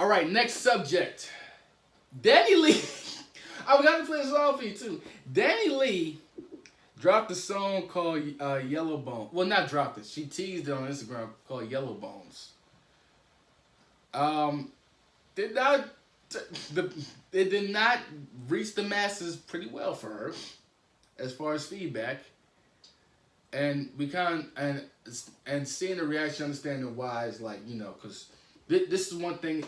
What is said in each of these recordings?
All right, next subject. Danileigh. I forgot to play a song for you too. Danileigh dropped a song called Yellowbone. Well, not dropped it. She teased it on Instagram called Yellowbones. Did not it did not reach the masses pretty well for her as far as feedback. And we kind of, and seeing the reaction, understanding why is like, you know, because this is one thing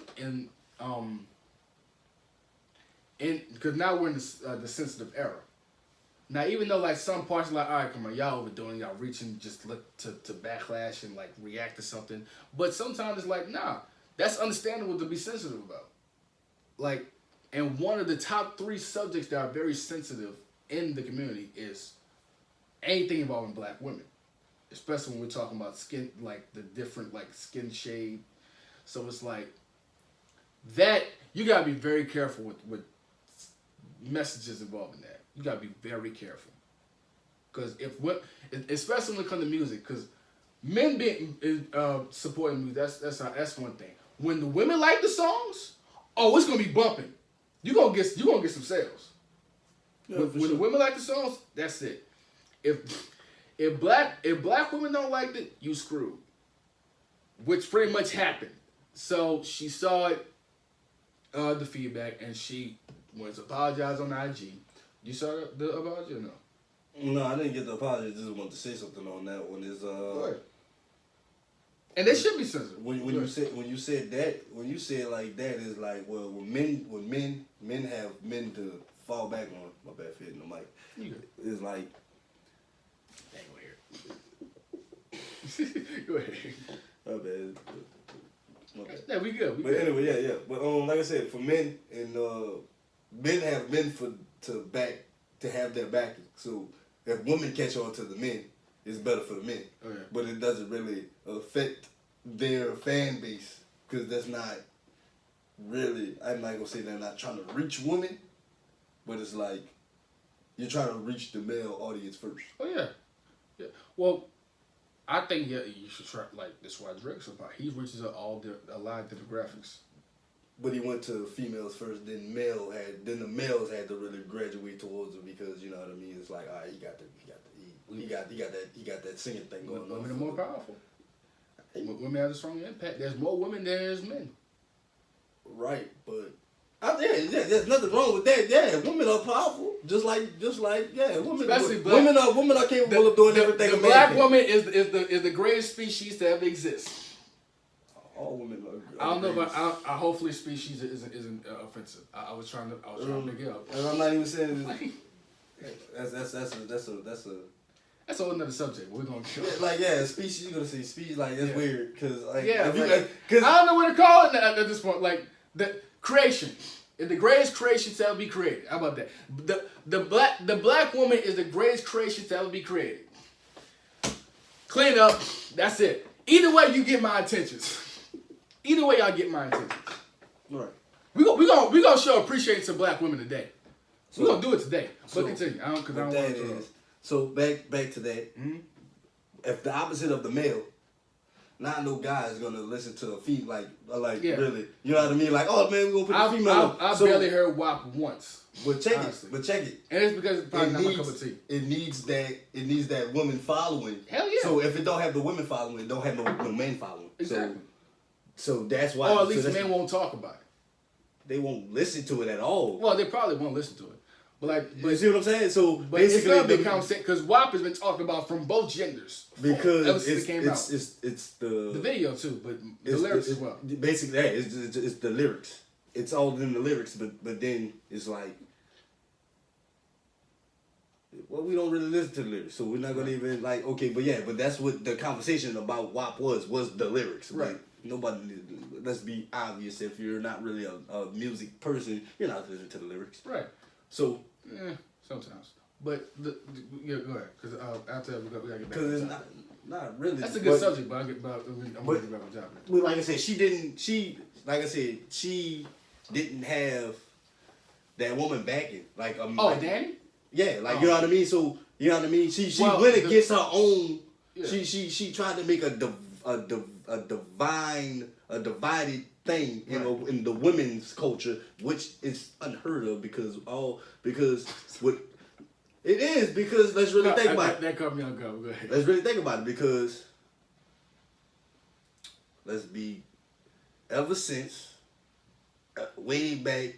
because now we're in the sensitive era. Now, even though like some parts are like, all right, come on, y'all overdoing it, y'all reaching just look to backlash and like react to something. But sometimes it's like, nah, that's understandable to be sensitive about. Like, and one of the top 3 subjects that are very sensitive in the community is anything involving black women, especially when we're talking about skin, like the different like skin shade. So it's like that you gotta be very careful with messages involving that. You gotta be very careful, because especially when it comes to music, because men being supporting music, that's one thing. When the women like the songs, oh, it's gonna be bumping. You gonna get some sales. Yeah, when the women like the songs, that's it. If black women don't like it, you screwed. Which pretty much happened. So she saw it, the feedback, and she went to apologize on IG. You saw the apology or no? No, I didn't get the apology. I just wanted to say something on that one. And they should be sensitive. When you said like that, is like, well, when men have men to fall back on. My bad for hitting the mic. It's like, go ahead. My bad. Yeah, we good. Anyway, yeah. But like I said, for men and men have men to have their backing. So if women catch on to the men, it's better for the men. Oh, yeah. But it doesn't really affect their fan base, because that's not really. I'm not gonna say they're not trying to reach women, but it's like you're trying to reach the male audience first. Oh yeah. Well, I think you should try, like, that's why Drake's about. He reaches a lot of demographics. But he went to females first, then the males had to really graduate towards it, because you know what I mean. It's like, all right, he got that singing thing going on. Women are more powerful. Women have a strong impact. There's more women than there's men. Right, but there's nothing wrong with that. Yeah, women are powerful. Just like women. Especially women are capable of doing everything. The black woman is the greatest species to ever exist. All women are. I don't know, but hopefully species isn't offensive. I was trying to pick it up. And I'm not even saying that's a whole another subject. We're gonna kill. Species. You're gonna say species. Like that's weird, because I don't know what to call it at this point. Like the creation. Is the greatest creation to ever be created. How about that? The black woman is the greatest creation to ever be created. Clean up. That's it. Either way, you get my intentions. Either way, y'all get my intentions. All right. We gonna show appreciation to black women today. So, we're gonna do it today. But continue. I don't want to. So back to that. Mm-hmm. If the opposite of the male. Not no guy is gonna listen to a female really. You know what I mean? Like, oh man, we're gonna put a female. I barely heard WAP once. But check it. And it's because it's probably not my cup of tea. It needs that woman following. Hell yeah. So if it don't have the women following, it don't have no men following. Exactly. So that's why. Or at least men won't talk about it. They won't listen to it at all. Well, they probably won't listen to it. But you see what I'm saying? So but basically, it's gonna be a conversation, because WAP has been talked about from both genders. Because it's the video too, but the lyrics as well. Basically, it's the lyrics. It's all in the lyrics, but then it's like, well, we don't really listen to the lyrics, so we're not gonna even like, okay, but that's what the conversation about WAP was the lyrics, right? Like, nobody. Let's be obvious. If you're not really a music person, you're not listening to the lyrics, right? So sometimes, but go ahead, because after we gotta get back. Because it's not really. That's a good subject, but I'm gonna get back on topic. But like I said, she didn't have that woman backing. Like Danny? Yeah, like you know what I mean. So you know what I mean. She went against her own. Yeah. She tried to make a divided thing in the women's culture, which is unheard of because what it is because let's really think about it. That caught me on guard. Go ahead. Let's really think about it because let's be ever since way back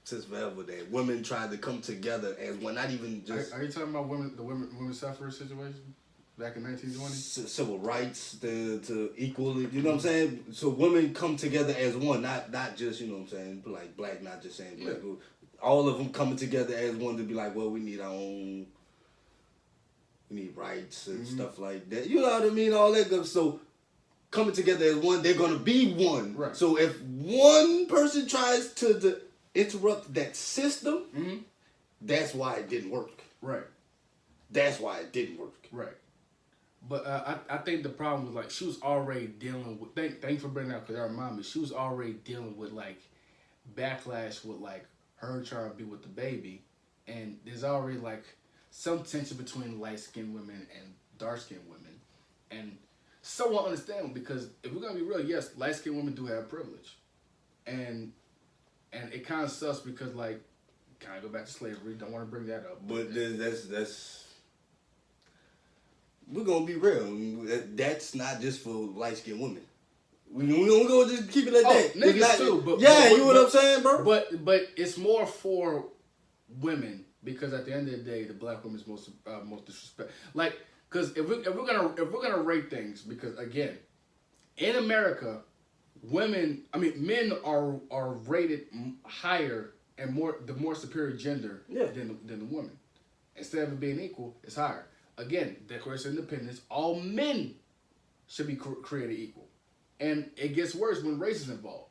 since forever that women tried to come together as one, not even just. Are you talking about the women suffrage situation back in 1920? Civil rights to equally, you know what I'm saying? So women come together as one, not just, you know what I'm saying, like black, not just saying black. Yeah. All of them coming together as one to be like, well, we need our own, we need rights and stuff like that. You know what I mean? All that good. So coming together as one, they're gonna be one. Right. So if one person tries to interrupt that system, that's why it didn't work. Right. That's why it didn't work. Right. But I think the problem was like she was already dealing with. Thanks for bringing that up because that reminded me. She was already dealing with like backlash with like her trying to be with the baby, and there's already like some tension between light skinned women and dark skinned women, and somewhat understandable because if we're gonna be real, yes, light skinned women do have privilege, and it kind of sucks because like kind of go back to slavery. Don't want to bring that up, but that's. We're gonna be real. That's not just for light skinned women. We don't go just keep it like that. Niggas not, too, but you know what I'm saying, bro? But it's more for women because at the end of the day, the black woman is most disrespect. Like, because if we're gonna rate things, because again, in America, men are rated higher and the more superior gender than the women. Instead of it being equal, it's higher. Again, Declaration of Independence, all men should be created equal. And it gets worse when race is involved.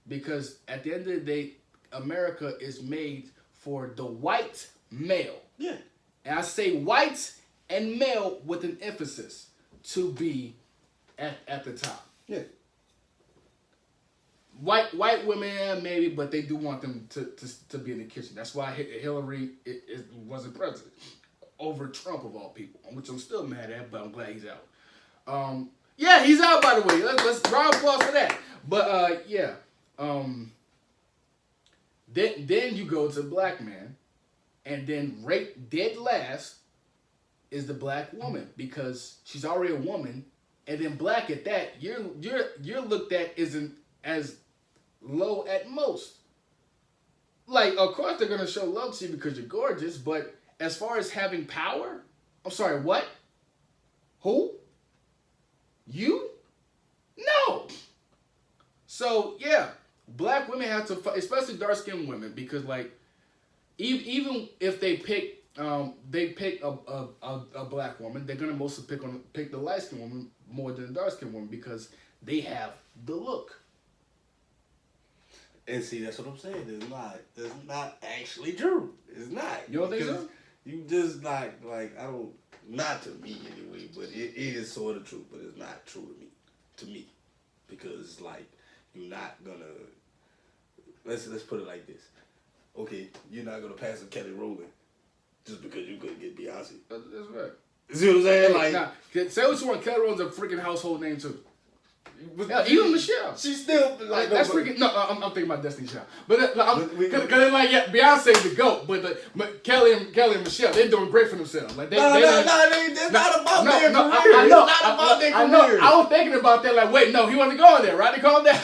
Because at the end of the day, America is made for the white male. Yeah. And I say white and male with an emphasis to be at the top. Yeah. White women, maybe, but they do want them to be in the kitchen. That's why Hillary wasn't president. Over Trump of all people, which I'm still mad at, but I'm glad he's out. Yeah, he's out by the way. Let's round of applause for that. But yeah, then you go to black man, and then right dead last is the black woman because she's already a woman, and then black at that you're looked at as low at most. Like of course they're gonna show love to you because you're gorgeous, but as far as having power, I'm sorry, what? Who? You? No. So yeah, black women have to fight, especially dark-skinned women, because like even if they pick a black woman, they're gonna mostly pick the light-skinned woman more than the dark-skinned woman because they have the look. And see, that's what I'm saying. It's not actually true. It's not. You don't think so? You just like I don't, not to me anyway, but it is sort of true, but it's not true to me, because like you're not gonna, let's put it like this, okay, you're not gonna pass a Kelly Rowland just because you couldn't get Beyonce. That's right. See what I'm saying? Hey, like, say what you want, Kelly Rowland's a freaking household name too. Yeah, even Michelle. She's still like that's freaking. No, I'm thinking about Destiny Child, but because like Beyonce's the GOAT, but Kelly and Michelle, they're doing great for themselves. Like it's not about their career. I know. It's not about their career. I was thinking about that. Like, wait, no, he wasn't going there, right? They called that.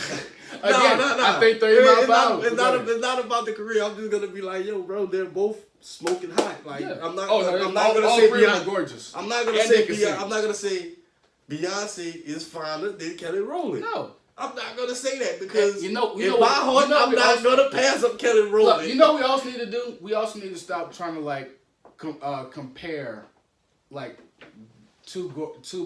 Again, no. I think 30 miles per hour. It's not about the career. I'm just gonna be like, yo, bro, they're both smoking hot. Like, yeah. I'm not gonna say Beyonce. Gorgeous. I'm not gonna say Beyonce is finer than Kelly Rowland. No. I'm not gonna say that because in my heart, I'm not gonna pass up Kelly Rowland. Look, you know what we also need to do? We also need to stop trying to like compare like two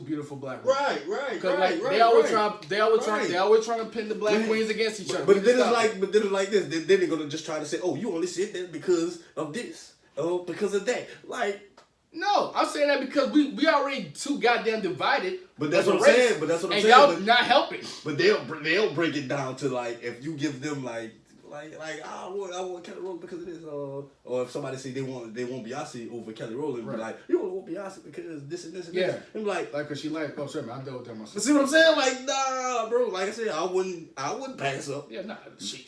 beautiful black women. Right. Because like they always trying to pin the black queens against each other. But then it's like this. Then they're gonna just try to say, oh, you only said that because of this, oh, because of that. Like. No, I'm saying that because we already too goddamn divided. But that's what I'm saying. And y'all not helping. But they'll break it down to like if you give them like Like I want Kelly Rowland because of this. Or if somebody say they want Beyonce over Kelly Rowland, be like, you want Beyonce because this and this and this. And like cause she like, oh, sorry, man, I dealt with that myself. See what I'm saying? Like, nah, bro. Like I said, I wouldn't pass up. Yeah, nah.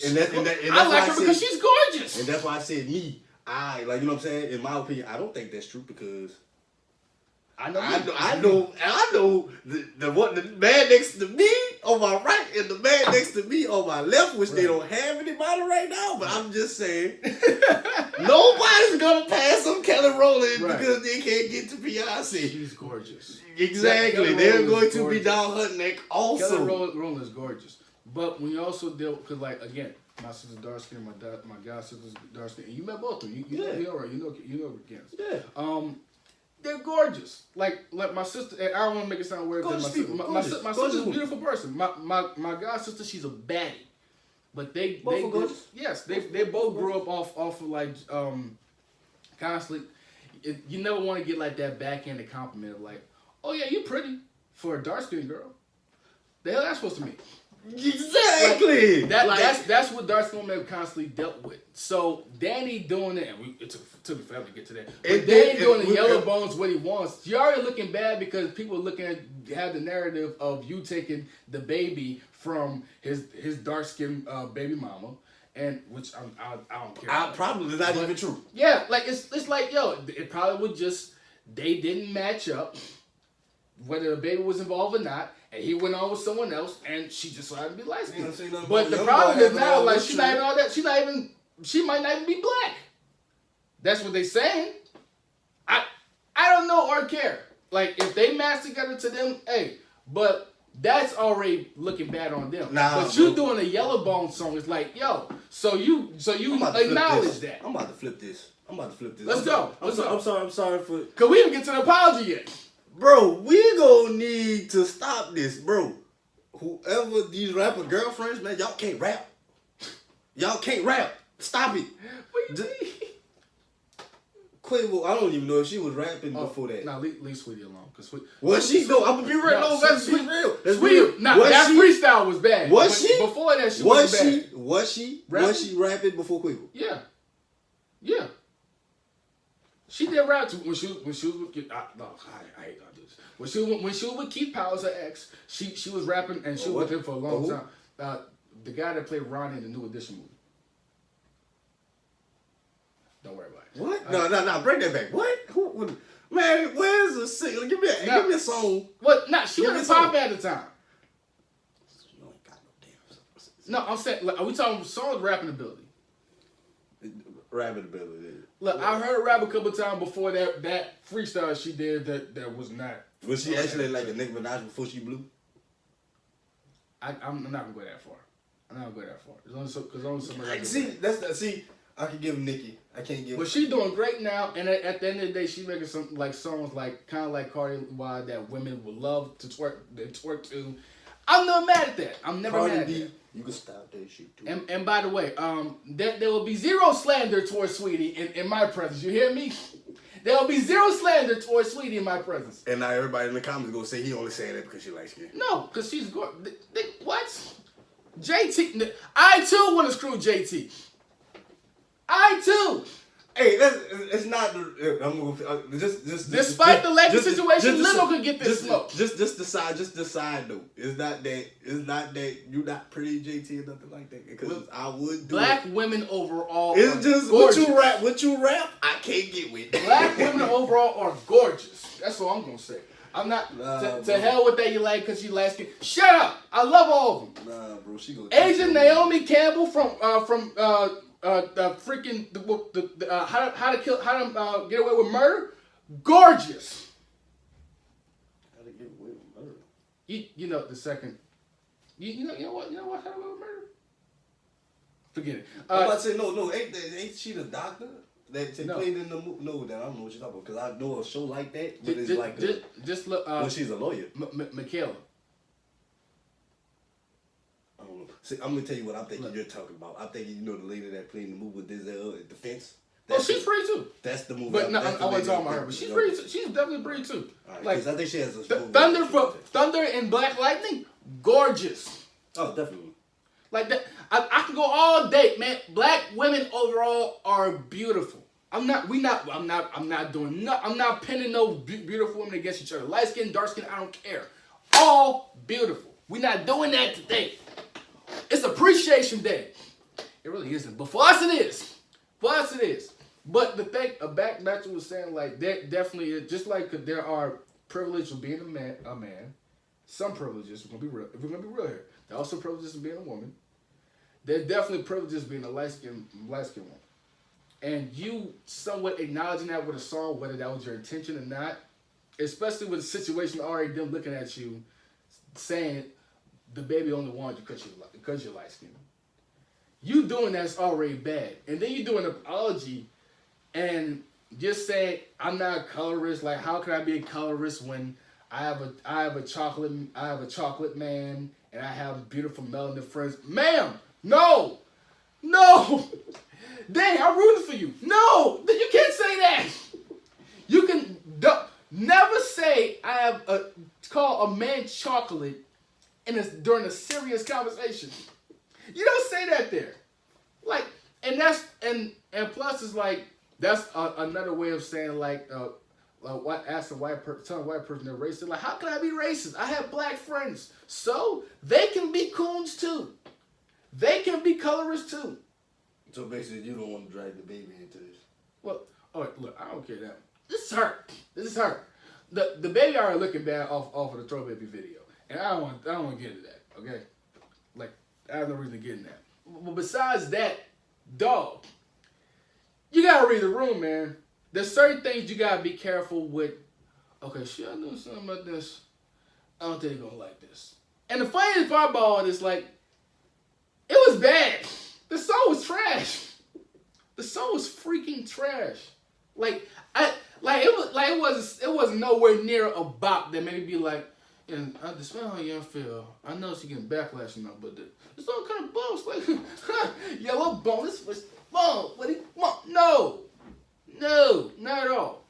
And that's I like her because she's gorgeous. And that's why I said me. You know what I'm saying? In my opinion, I don't think that's true because I know the man next to me on my right and the man next to me on my left, which they don't have anybody right now. But I'm just saying, nobody's gonna pass up Kelly Rowland because they can't get to Beyonce. She's gorgeous. Exactly, they're going to be down her neck also. Kelly Rowland is gorgeous, but when you also deal, because like again, my sister's dark skin, my god sister's dark skin, and you met both of them. You know against. Yeah. They're gorgeous. Like my sister. And I don't want to make it sound weird. My sister's a beautiful person. My god sister, she's a baddie. But they gorgeous. Yes, they both grew up off of like constantly. You never want to get like that backhanded compliment of like, oh yeah, you're pretty for a dark skinned girl. The hell that's supposed to mean? Exactly. Like, that's what dark skinned women constantly dealt with. So Danny doing it, and it took me forever to get to that. But Danny doing the Yellowbone's what he wants. You're already looking bad because people are looking at have the narrative of you taking the baby from his dark skinned baby mama, and which I don't care. Probably not even true. Yeah, like it's like it probably would just they didn't match up, whether the baby was involved or not. And he went on with someone else, and she just wanted to be light skinned. But the problem is now, like, she's not even all that. She might not even be black. That's what they saying. I don't know or care. Like, if they match together to them, hey, but that's already looking bad on them. But you doing a Yellowbone song, it's like, yo, so you acknowledge that. I'm about to flip this. Let's go. I'm sorry for... Because we didn't get to the apology yet. Bro, we gonna need to stop this, bro. Whoever these rapper girlfriends, man, y'all can't rap. Stop it. What do you mean? Quavo, I don't even know if she was rapping before that. Nah, leave Sweetie alone. Was she? No, I'm gonna be real. No, that's be real. That's Sweetie, real. That freestyle was bad. Was she? Before that, she was bad. Was she rapping before Quavo? Yeah. She did rap too when she was with I hate to do this. When she was with Keith Powers, her ex, she was rapping and she was with him for a long time. The guy that played Ronnie in the New Edition movie. Don't worry about it. What? No, bring that back. What? Who? Man, where's the single? Give me a song. What? Nah, she was pop at the time. You ain't got no damn song. No, I'm saying, like, are we talking songs rapping ability? Rapping ability. Look, I heard her rap a couple times before that freestyle she did that was not. Was she actually like a Nicki Minaj before she blew? I'm not gonna go that far. Because only somebody. See, I can give Nicki. I can't give. But she's doing great now, and at the end of the day, she's making some like songs like kind of like Cardi Y that women would love to twerk to. I'm not mad at that. I'm never mad at that. You can stop that shit too. And by the way, there will be zero slander towards Sweetie in my presence. You hear me? There will be zero slander towards Sweetie in my presence. And now everybody in the comments gonna say he only saying that because she likes skin. No, because she's good. What? JT. I too want to screw JT. I too. Hey, it's not the. I'm gonna just despite the legacy situation, Little could get this smoke. Just decide though. It's not that you not pretty JT or nothing like that. Because I would do black it. Women overall. It's just gorgeous. What you rap. I can't get with. Black women overall are gorgeous. That's all I'm gonna say. I'm not to hell with that. You like because you light skin. Shut up. I love all of them. Nah, bro, she go. Agent Naomi Campbell from freaking how to get away with murder, gorgeous. How to get away with murder? You know the second. You know what how to get away with murder? Forget it. I'm about to say no. Ain't she the doctor that played in the movie? No, that I don't know what you're talking about because I know a show like that, but it's like just look. When she's a lawyer, Michaela. I don't know. See, I'm gonna tell you what I'm thinking. You're talking about. I'm thinking the lady that played in the movie with Denzel at the fence. She's free too. That's the movie. But no, I wasn't talking about her. But she's free too. She's definitely free too. Right, like I think she has a Thunder and Black Lightning, gorgeous. Oh, definitely. Like that, I can go all day, man. Black women overall are beautiful. I'm not doing no. I'm not pinning no beautiful women against each other. Light skin, dark skin, I don't care. All beautiful. We're not doing that today. It's Appreciation Day. It really isn't, but for us it is. For us it is. But the thing, back to was saying, like, there definitely is, just like there are privileges of being a man. Some privileges. We're gonna be real. If we're gonna be real here, there are also privileges of being a woman. There's definitely privileges of being a light skinned woman. And you somewhat acknowledging that with a song, whether that was your intention or not, especially with a situation already them looking at you, saying the baby only wanted you because you're light skinned. You doing that's already bad, and then you do an apology, and just saying I'm not colorist. Like, how can I be a colorist when I have a chocolate man, and I have beautiful melanin friends? Ma'am, no. Dang, I'm rooting for you. No, you can't say that. You can never say I have call a man chocolate during a serious conversation. You don't say that there. Like, and that's and plus it's like that's another way of saying like asking telling a white person they're racist. Like, how can I be racist? I have black friends, so they can be coons too. They can be colorists too. So basically, you don't want to drag the baby into this. Well, all right, look, I don't care that. This is her. The baby already looking bad off of the Throw Baby video, and I don't want to get into that. Okay, like I have no reason to get in that. But besides that, dog, you gotta read the room, man. There's certain things you gotta be careful with. Okay, should I do something about this? I don't think they're gonna like this. And the funniest part about all this, like, it was bad. The song was trash. The song was freaking trash. It wasn't nowhere near a bop that made me be like, and I just smell how you feel. I know she getting backlash now, but the song kind of bumps like Yellowbone. This was bum. What he want? No, not at all.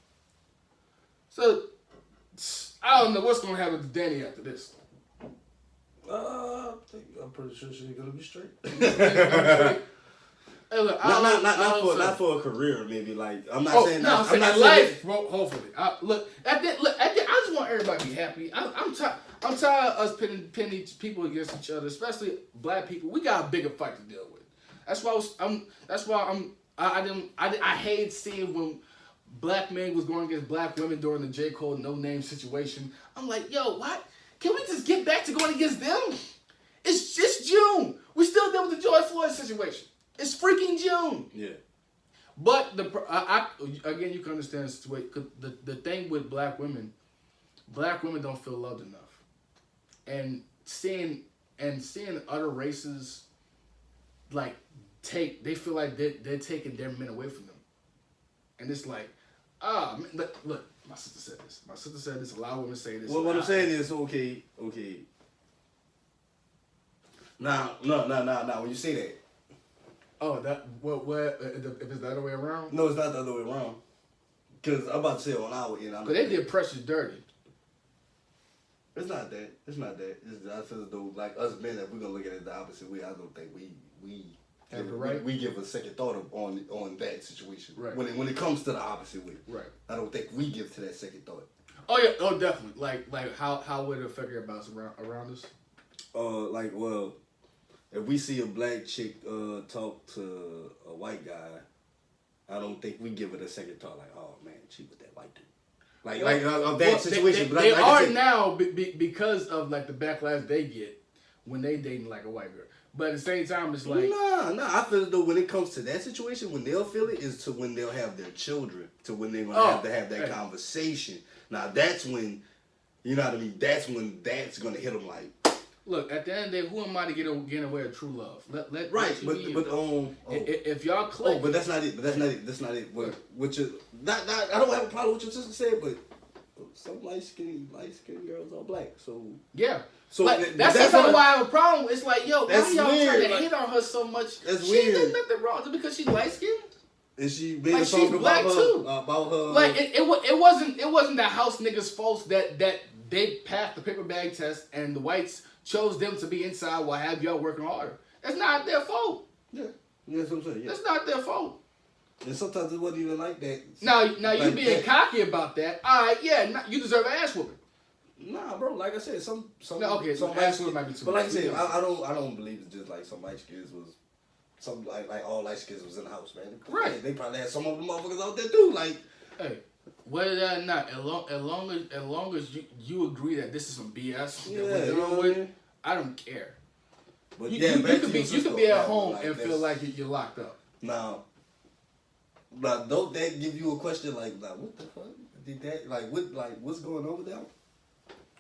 So I don't know what's gonna happen to Danny after this. I'm pretty sure she's gonna be straight. Hey, look, not for a career, maybe. Like, I'm not saying that. I'm not life. Well, hopefully, I just want everybody to be happy. I'm tired of us pinning people against each other, especially black people. We got a bigger fight to deal with. I hate seeing when black men was going against black women during the J. Cole No Name situation. I'm like, yo, what? Can we just get back to going against them? It's just June. We still dealing with the George Floyd situation. It's freaking June. Yeah. But again, you can understand the situation. Cause the thing with black women don't feel loved enough, and seeing other races like they feel like they're taking their men away from them, and it's like, look, my sister said this. My sister said this. A lot of women say this. Well, what I'm saying is, okay. Now, when you say that. Oh, that what if it's the other way around? No, it's not the other way around. Because I'm about to say on our end. Because they did Precious dirty. It's not that. I feel as though, like, us men, if we're going to look at it the opposite way, I don't think we have the right. We give a second thought on that situation. Right. When it comes to the opposite way. Right. I don't think we give to that second thought. Oh, yeah. Oh, definitely. Like how would it affect everybody else around us? Well, if we see a black chick talk to a white guy, I don't think we give it a second thought. Like, oh man, she was that white dude. Of that situation. They are now because of like the backlash they get when they dating like a white girl. But at the same time, it's like nah. I feel as though when it comes to that situation, when they'll feel it is to when they'll have their children, to when they're gonna have to have that conversation. Now that's when, you know what I mean. That's when that's gonna hit them like. Look, at the end of the day, who am I to get away with true love? Right, but if y'all click, but that's not it. That's not it. What I don't have a problem with what your sister said, but some light skinned girls are black. So yeah, so that's kind of why I have a problem. It's like, yo, why y'all trying to hit on her so much? That's she weird. did nothing wrong just because she's light skinned. Is she being like she's black too? About her, like it wasn't the house niggas' fault that they passed the paper bag test and the whites chose them to be inside while have y'all working harder. That's not their fault. Yeah, that's what I'm saying. Yeah. That's not their fault. And sometimes it wasn't even like that. Now like you being cocky about that. All right, yeah, you deserve an ass whooping. Nah, bro. Like I said, some Okay, some so light ass skin, whooping might be too but like I much. said, I don't believe it's just like some light skins was some like all light skins was in the house, man. Right. They probably had some of the motherfuckers out there too. Like, hey, whether that or not, as long as you agree that this is some BS that we're dealing with, I don't care. But You could be at home and feel like you're locked up. Now, don't that give you a question like, what the fuck did that what's going on with them?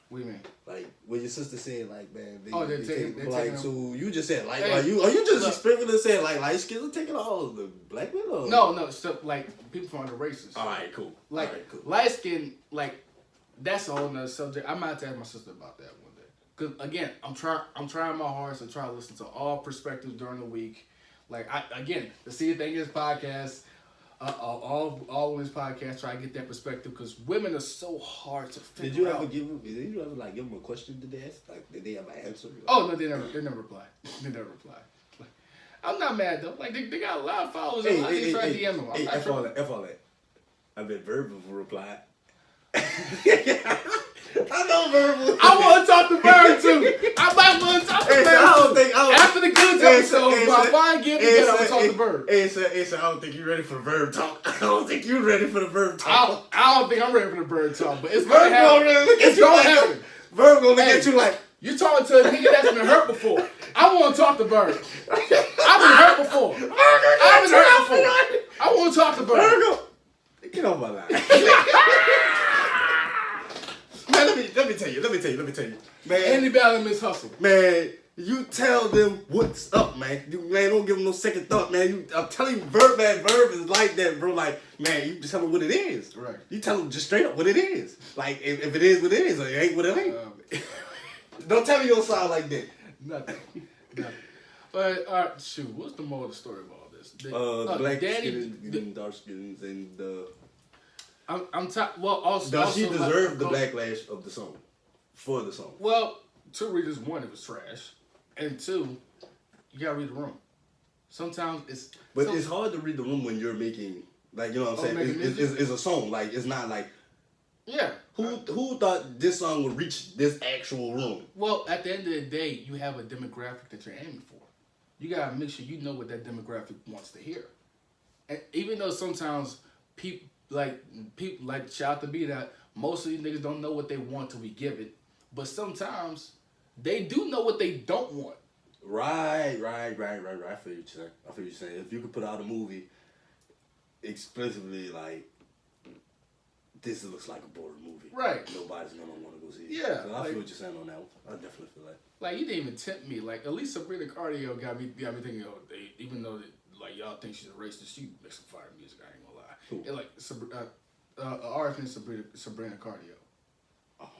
What do you mean? Like when your sister said like, man, they're taking like, so you just said like, hey, are you just experimentally saying like light skins are taking all of the black men? Or? No, stuff like people from other races. All right, cool. Like all right, cool. light skin, like that's a whole nother subject. I might have to ask my sister about that one day. Cause again, I'm trying my hardest to try to listen to all perspectives during the week. Like the See the Thing Is podcast, all women's podcasts. Try to get that perspective because women are so hard to figure out. Did you ever give them a question to ask? Like did they have an answer? Oh no, they never reply. They never reply. Like, I'm not mad though. Like they got a lot of followers. I just try to DM them. F all that. I bet Verbal replied. I know Verbal. I want to talk to Bird too. I might want to talk to Bird too. After the Goods episode, if I find get together, I'm going to talk to Bird. Hey, I don't think you're ready for the Verb talk. I don't think you're ready for the Verb talk. I don't think I'm ready for the Bird talk, but it's going to happen. It's going to happen. Verb going to look at you like, you're talking to a nigga that's been hurt before. I want to talk to Bird. I've been hurt before. I want to talk to Bird. Get on my line. Man, let me tell you. Man, Andy Ballard Miss Hustle. Man, you tell them what's up, man. Man, don't give them no second thought, man. I'm telling you, Verb is like that, bro. Like, man, you just tell them what it is. Right. You tell them just straight up what it is. Like, if it is what it is, or it ain't what it ain't. Don't tell me you don't sound like that. Nothing. But, all right, shoot, what's the moral of the story of all this? The black skins and dark skins and the... Also, she deserved the backlash of the song, for the song. Well, two reasons. One, it was trash. And two, you gotta read the room. Sometimes it's hard to read the room when you're making, like, you know what I'm saying? It's a song. Like, it's not like... Yeah. Who thought this song would reach this actual room? Well, at the end of the day, you have a demographic that you're aiming for. You gotta make sure you know what that demographic wants to hear. And even though sometimes people like shout out to be that most of these niggas don't know what they want till we give it, but sometimes they do know what they don't want. Right. I feel what you're saying. If you could put out a movie explicitly like, this looks like a boring movie. Right. Nobody's gonna want to go see it. Yeah. So I feel what you're saying on that one. I definitely feel that. Like, you didn't even tempt me. Like, at least Sabrina Cardio got me thinking, even though like y'all think she's a racist, she makes some fire music. I ain't gonna lie. Cool. And like artist named Sabrina Cardio. Oh.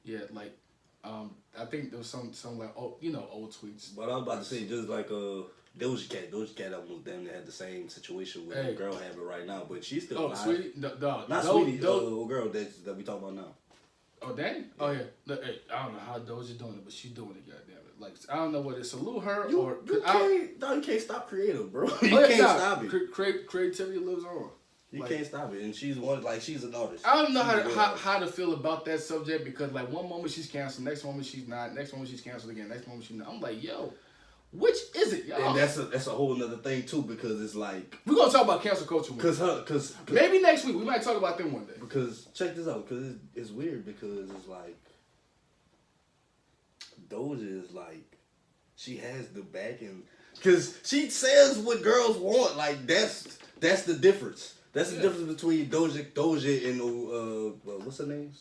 Yeah, like I think there was some like old tweets. But I was about to say just like Doja Cat almost damn near had the same situation with the girl having right now, but she's still alive. Sweetie, Sweetie, girl that we talk about now. Oh, Danny? Oh yeah. Look, hey, I don't know how Doja doing it, but she's doing it. Goddamn it! Like, I don't know whether to salute her or you can't stop creative, bro. You can't stop it. Creativity lives on. You can't stop it, and she's an artist. I don't know how to feel about that subject because like one moment she's canceled, next moment she's not, next moment she's canceled again, next moment she's not. I'm like, yo, which is it, y'all? And that's a whole other thing too because it's like we're gonna talk about cancel culture. Because maybe next week we might talk about them one day. Because check this out, because it's weird because it's like Doja is like she has the backing because she says what girls want. Like that's the difference. That's the difference between Doja and what's her name?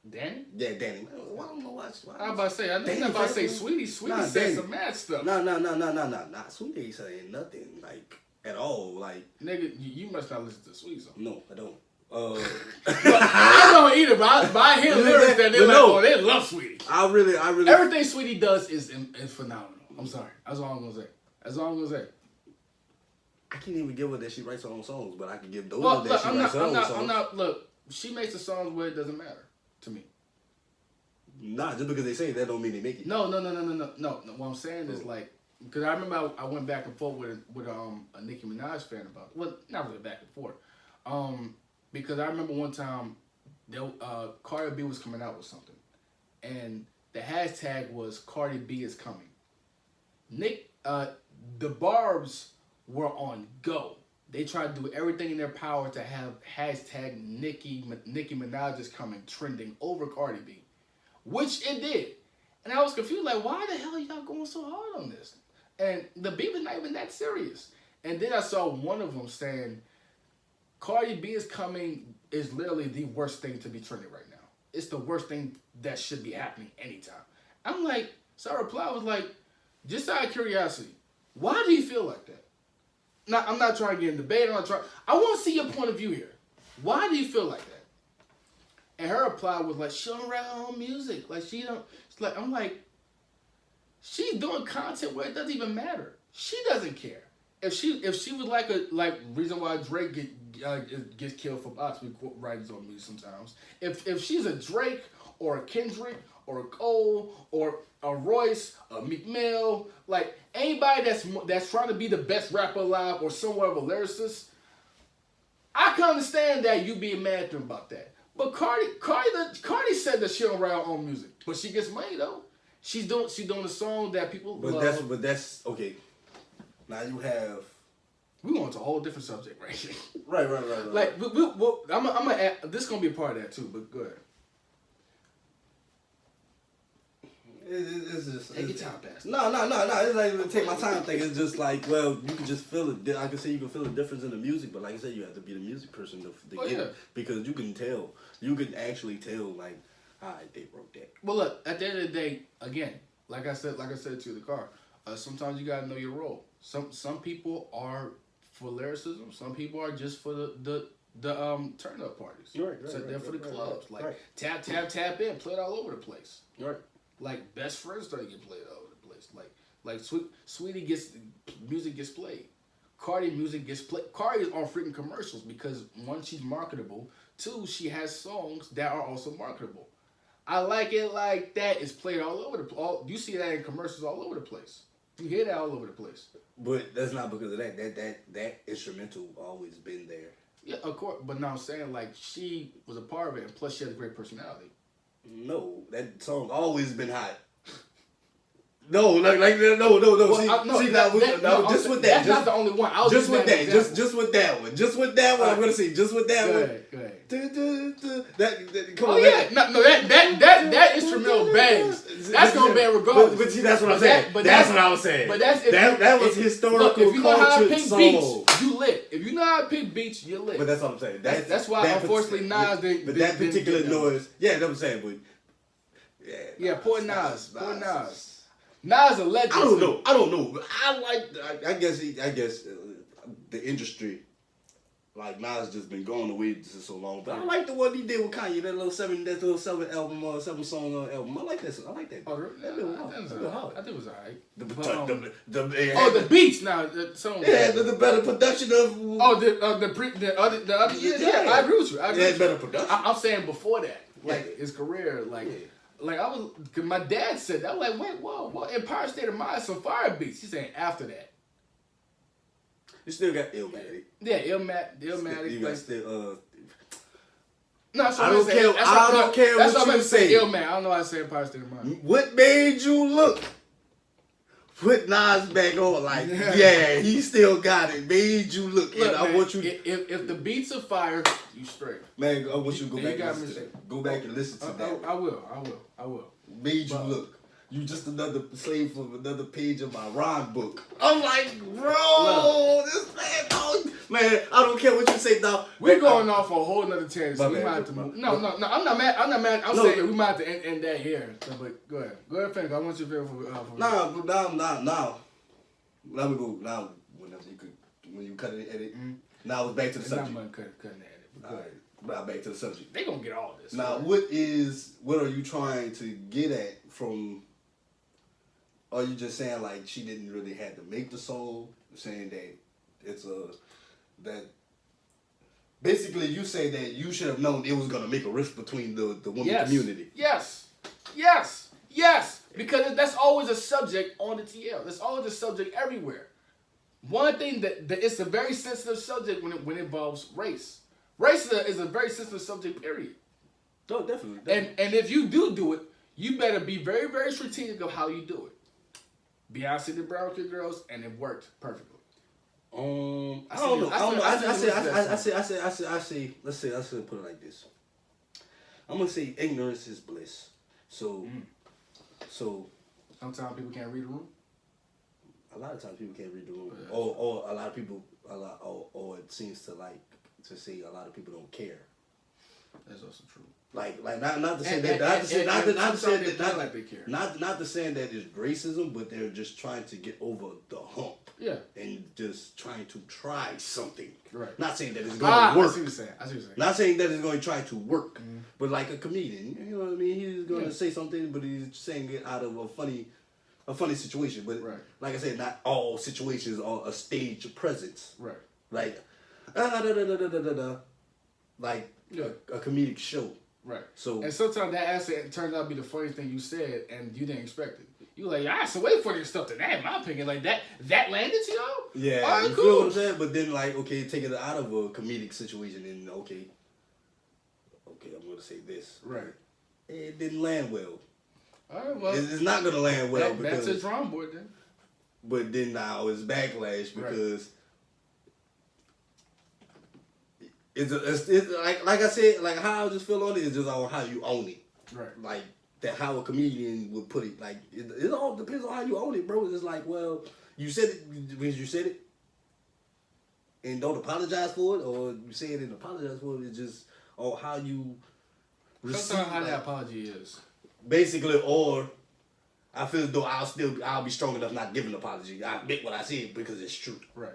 Danny? Yeah, Danny. I don't know why. I was about to say, I think I'm about to say Sweetie. Sweetie said some mad stuff. Nah. Sweetie ain't saying nothing like at all. Like nigga, you must not listen to Sweetie song. No, I don't. I don't either, but I hear lyrics that they love Sweetie. I really. Everything Sweetie does is phenomenal. I'm sorry. That's all I'm gonna say. I can't even give her that she writes her own songs, but I can give Doja that she writes her own songs. Look, she makes the songs where it doesn't matter to me. Nah, just because they say it, that don't mean they make it. No. What I'm saying is like because I remember I went back and forth with a Nicki Minaj fan about it. Well, not really back and forth. Because I remember one time, Cardi B was coming out with something, and the hashtag was Cardi B is coming. The Barbs were on go. They tried to do everything in their power to have hashtag Nicki Minaj is coming trending over Cardi B, which it did. And I was confused, like, why the hell are y'all going so hard on this? And the beef was not even that serious. And then I saw one of them saying, Cardi B is coming is literally the worst thing to be trending right now. It's the worst thing that should be happening anytime. I'm like, so I replied was like, just out of curiosity, why do you feel like that? Now, I'm not trying to get in debate. I want to see your point of view here. Why do you feel like that? And her reply was like, she don't write her own music. Like, she don't. It's like, I'm like, she's doing content where it doesn't even matter. She doesn't care. If she was like reason why Drake gets killed for us, we write his own music sometimes. If she's a Drake or a Kendrick or a Cole or a Royce, a Meek Mill, like anybody that's trying to be the best rapper alive or somewhat of a lyricist, I can understand that you being mad at them about that. But Cardi said that she don't write her own music, but she gets money though. She's doing a song that people love. But that's okay. Now you have. We going to a whole different subject right here. Right. Like I'm gonna add, this is gonna be a part of that too. But go ahead. It's just take your time, Pastor. No. It's not even take my time thing. It's just like, well, you can just feel it. I can say you can feel the difference in the music, but like I said, you have to be the music person to get it, because you can tell. You can actually tell, like, alright, they wrote that. Well, look, at the end of the day, again, like I said to the car, sometimes you gotta know your role. Some people are for lyricism. Some people are just for the turn up parties. Right, so they're for the clubs. Like right. tap in, play it all over the place. Right. Like Best Friends started getting played all over the place. Like Sweetie music gets played. Cardi music gets played. Cardi is on freaking commercials because one, she's marketable. Two, she has songs that are also marketable. I Like It Like That is played all over the place. You see that in commercials all over the place. You hear that all over the place. But that's not because of that. That instrumental always been there. Yeah, of course. But now I'm saying, like, she was a part of it, and plus she has a great personality. No, that song's always been hot. No. Well, see, just with that. That's not the only one. Just with that. Just with that one. Just with that one. I'm gonna see. Just with that one. Go ahead. Come on. Yeah. No. That instrumental bangs. That's gonna bang regardless. But see, that's what I'm saying. That's what I was saying. But that's that was historical culture. If you know how to pick beats, you lit. If you know how to pick beats, you lit. But that's what I'm saying. That's why, unfortunately, Nas didn't. But that particular noise, yeah, that's what I'm saying. But yeah, poor Nas. Nas a legend. I don't know. But I guess the industry, like Nas just been going away for so long. But I like the one he did with Kanye, that little seven album or 7-song album. I like that. I like that. Oh, I think it was alright. The beats now. The song. Yeah, the better production of. Oh, the other. Yeah, I agree with you. Yeah, better production. I'm saying before that, like his career, like. Yeah. Like cause my dad said that. I'm like, wait, whoa, Empire State of Mind, some fire beats. He's saying after that. You still got Illmatic. Yeah, Illmatic. You got still No, I don't care. I don't care what you say. Illmatic. I don't know why I say Empire State of Mind. What made you look? Put Nas back on, like, yeah, he still got it. Made you look, and I want you. If the beats are fire, you straight. Man, I want you to go back and listen to that. Go back and listen to that. I will. Made you look. You just another slave from another page of my rhyme book. I'm like, bro, this man, I don't care what you say, dog. We're going off a whole nother tangent. So we might have to move. No, I'm not mad. I'm saying we might have to end that here. So, but go ahead, Frank. I want you to feel for now. Let me go. Now, when you cut it, edit. Mm-hmm. Now it's back to the subject. Not much cutting and edit. All right. Now back to the subject. They gonna get all this. Now, what are you trying to get at from? Are you just saying like she didn't really have to make the song? Saying that it's that basically you say that you should have known it was gonna make a rift between the woman community. Yes. Yes, because that's always a subject on the TL. That's always a subject everywhere. One thing that it's a very sensitive subject when it involves race. Race is a very sensitive subject, period. No, definitely. And if you do it, you better be very, very strategic of how you do it. Beyonce did Brown Kid Girls, and it worked perfectly. I don't know. I say. Let's put it like this. I'm gonna say ignorance is bliss. So Sometimes people can't read a room. a lot of times people can't read the room, Yeah. or a lot of people, or it seems to say a lot of people don't care. That's also true. Like not to say And- that and- not to say and- not and to say sometimes that they feel like they care. not to saying that it's racism, but they're just trying to get over the hump. Yeah. And just trying to try something. Right. Not saying that it's going to I work. see what you're saying. I see what you're saying. Not saying that it's going to try to work. But like a comedian, you know what I mean? He's going to say something, but he's saying it out of a funny situation. But Right. like I said, not all situations are a stage presence. Right. Like, like Yeah. a comedic show. Right. So And sometimes that answer turns out to be the funniest thing you said, and you didn't expect it. You like, I some way funnier stuff than that, in my opinion. Like that landed to y'all? yeah, All right, you cool. feel what I'm saying? But then like, okay, take it out of a comedic situation and okay, I'm gonna say this. Right. It didn't land well. All right, well, It's not gonna land well back to the because. drawing board then. But then now it's backlash because it's like I said, like how I just feel on it is just on how you own it. Right. Like that how a comedian would put it. Like it all depends on how you own it, bro. It's like, well, you said it because you said it and don't apologize for it, or you say it and apologize for it. It's just on how you receive. Sometimes how that apology is. Basically, or I feel as though I'll be strong enough not giving an apology. I admit what I said because it's true. Right.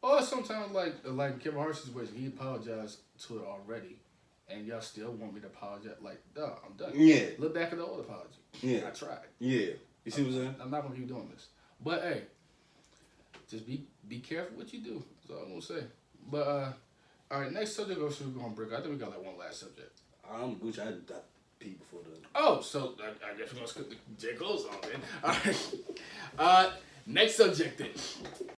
Or sometimes like Kevin Hart's situation, he apologized to it already, and y'all still want me to apologize. Like, duh, I'm done. Yeah. Look back at the old apology. Yeah. I tried. Yeah. You see what I'm saying? I'm not gonna keep doing this. But hey, just be careful what you do. That's all I'm gonna say. But all right, next subject or should we go on break? I think we got like one last subject. I'm Gucci. I peed before the. Oh, so I guess we're gonna skip the J. Cole song then. All right. Next subject then.